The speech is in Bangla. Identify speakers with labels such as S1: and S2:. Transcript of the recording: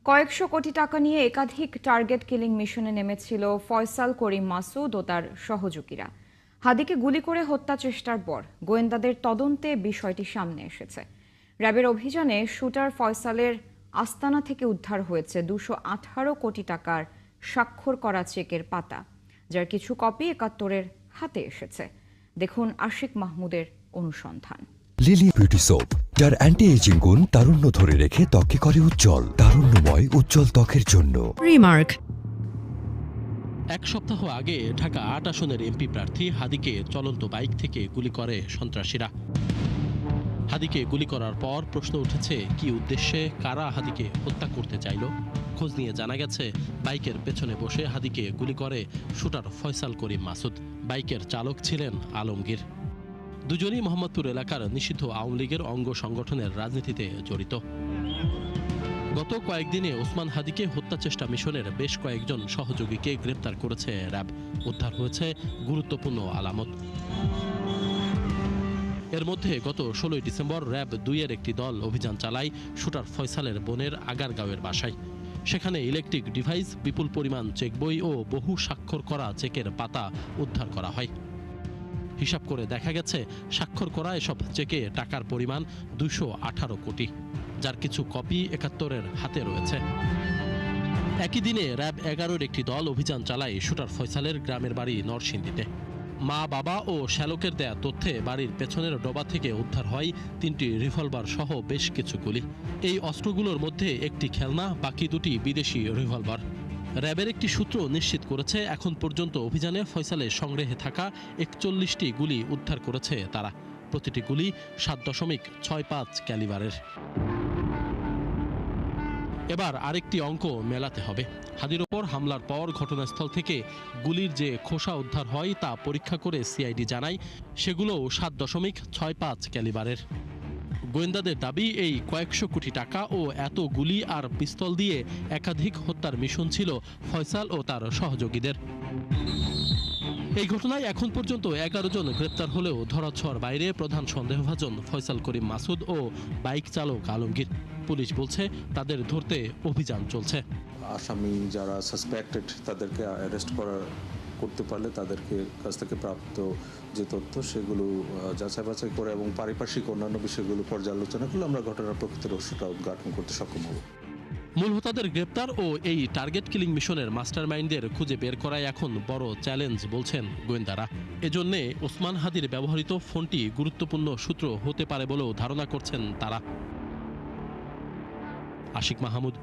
S1: কয়েকশো কোটি টাকা নিয়ে একাধিক টার্গেট কিলিং মিশনে নেমেছিল ফয়সাল করিম মাসুদ ও তার সহযোগীরা। হাদিকে গুলি করে হত্যা চেষ্টার পর গোয়েন্দাদের তদন্তে বিষয়টি সামনে এসেছে। র্যাবের অভিযানে শুটার ফয়সালের আস্তানা থেকে উদ্ধার হয়েছে 218 কোটি টাকার স্বাক্ষর করা চেকের পাতা, যার কিছু কপি একাত্তরের হাতে এসেছে। দেখুন আশিক মাহমুদের অনুসন্ধান।
S2: লিলি বিউটি সোপ, যার অ্যান্টি এজিং গুণ তারুণ্য ধরে রেখে ত্বকে করে উজ্জ্বল। তারুণ্যময় উজ্জ্বল ত্বকের জন্য
S3: রিমার্ক।
S4: এক সপ্তাহ আগে ঢাকা ৮ আসনের এমপি প্রার্থী হাদিকে চলন্ত বাইক থেকে গুলি করে সন্ত্রাসীরা। হাদিকে গুলি করার পর প্রশ্ন উঠেছে, কি উদ্দেশ্যে, কারা হাদিকে হত্যা করতে চাইল? খোঁজ নিয়ে জানা গেছে, বাইকের পেছনে বসে হাদিকে গুলি করে শুটার ফয়সাল করিম মাসুদ। বাইকের চালক ছিলেন আলমগীর। দুজনই মোহাম্মদপুর এলাকার নিষিদ্ধ আওয়ামী লীগের অঙ্গ সংগঠনের রাজনীতিতে জড়িত। গত কয়েকদিনে ওসমান হাদিকে হত্যা চেষ্টা মিশনের বেশ কয়েকজন সহযোগীকে গ্রেপ্তার করেছে র্যাব। উদ্ধার হয়েছে গুরুত্বপূর্ণ আলামত। এর মধ্যে গত 16 ডিসেম্বর র্যাব 2-এর একটি দল অভিযান চালায় শুটার ফয়সালের বোনের আগারগাঁওয়ের বাসায়। সেখানে ইলেকট্রিক ডিভাইস, বিপুল পরিমাণ চেক বই ও বহু স্বাক্ষর করা চেকের পাতা উদ্ধার করা হয়। হিসাব করে দেখা গেছে, স্বাক্ষর করা এসব চেকে টাকার পরিমাণ 218 কোটি, যার কিছু কপি একাত্তরের হাতে রয়েছে। একই দিনে র্যাব 11-এর একটি দল অভিযান চালায় শুটার ফয়সালের গ্রামের বাড়ি নরসিংদীতে। মা, বাবা ও শ্যালকের দেয়া তথ্যে বাড়ির পেছনের ডোবা থেকে উদ্ধার হয় 3টি রিভলভার সহ বেশ কিছু গুলি। এই অস্ত্রগুলোর মধ্যে একটি খেলনা, বাকি দুটি বিদেশি রিভলভার। র্যাবের একটি সূত্র নিশ্চিত করেছে, এখন পর্যন্ত অভিযানে ফয়সালের সংগ্রহে থাকা 41টি গুলি উদ্ধার করেছে তারা। প্রতিটি গুলি 7.65 ক্যালিবারের। এবার আরেকটি অঙ্ক মেলাতে হবে। হাদির ওপর হামলার পর ঘটনাস্থল থেকে গুলির যে খোসা উদ্ধার হয় তা পরীক্ষা করে সিআইডি জানায়, সেগুলোও 7.65 ক্যালিবারের। গোয়েন্দাদের দাবি, এই কয়েকশো কোটি টাকা ও এত গুলি আর পিস্তল দিয়ে একাধিক হত্যার মিশন ছিল ফয়সাল ও তার সহযোগীদের। এই ঘটনায় এখন পর্যন্ত 11 জন গ্রেপ্তার হলেও ধরাছোঁয়ার বাইরে প্রধান সন্দেহভাজন ফয়সাল করিম মাসুদ ও বাইক চালক আলমগীর। পুলিশ বলছে, তাদের ধরতে অভিযান চলছে।
S5: আসামি যারা সাসপেক্টেড তাদেরকে অ্যারেস্ট করতে পারলে তাদেরকে কাছ থেকে প্রাপ্ত যে তথ্য সেগুলো যাচাই বাছাই করে এবং পারিপার্শ্বিক অন্যান্য বিষয়গুলো পর্যালোচনা করলে আমরা ঘটনার প্রকৃত রহস্যটা উদ্ঘাটন করতে সক্ষম হব।
S4: মূল হোতাদের গ্রেপ্তার ও এই টার্গেট কিলিং মিশনের মাস্টারমাইন্ডদের খুঁজে বের করাই এখন বড় চ্যালেঞ্জ বলছেন গোয়েন্দারা। এজন্যে ওসমান হাদির ব্যবহৃত ফোনটি গুরুত্বপূর্ণ সূত্র হতে পারে বলেও ধারণা করছেন তারা। আশিক মাহমুদ,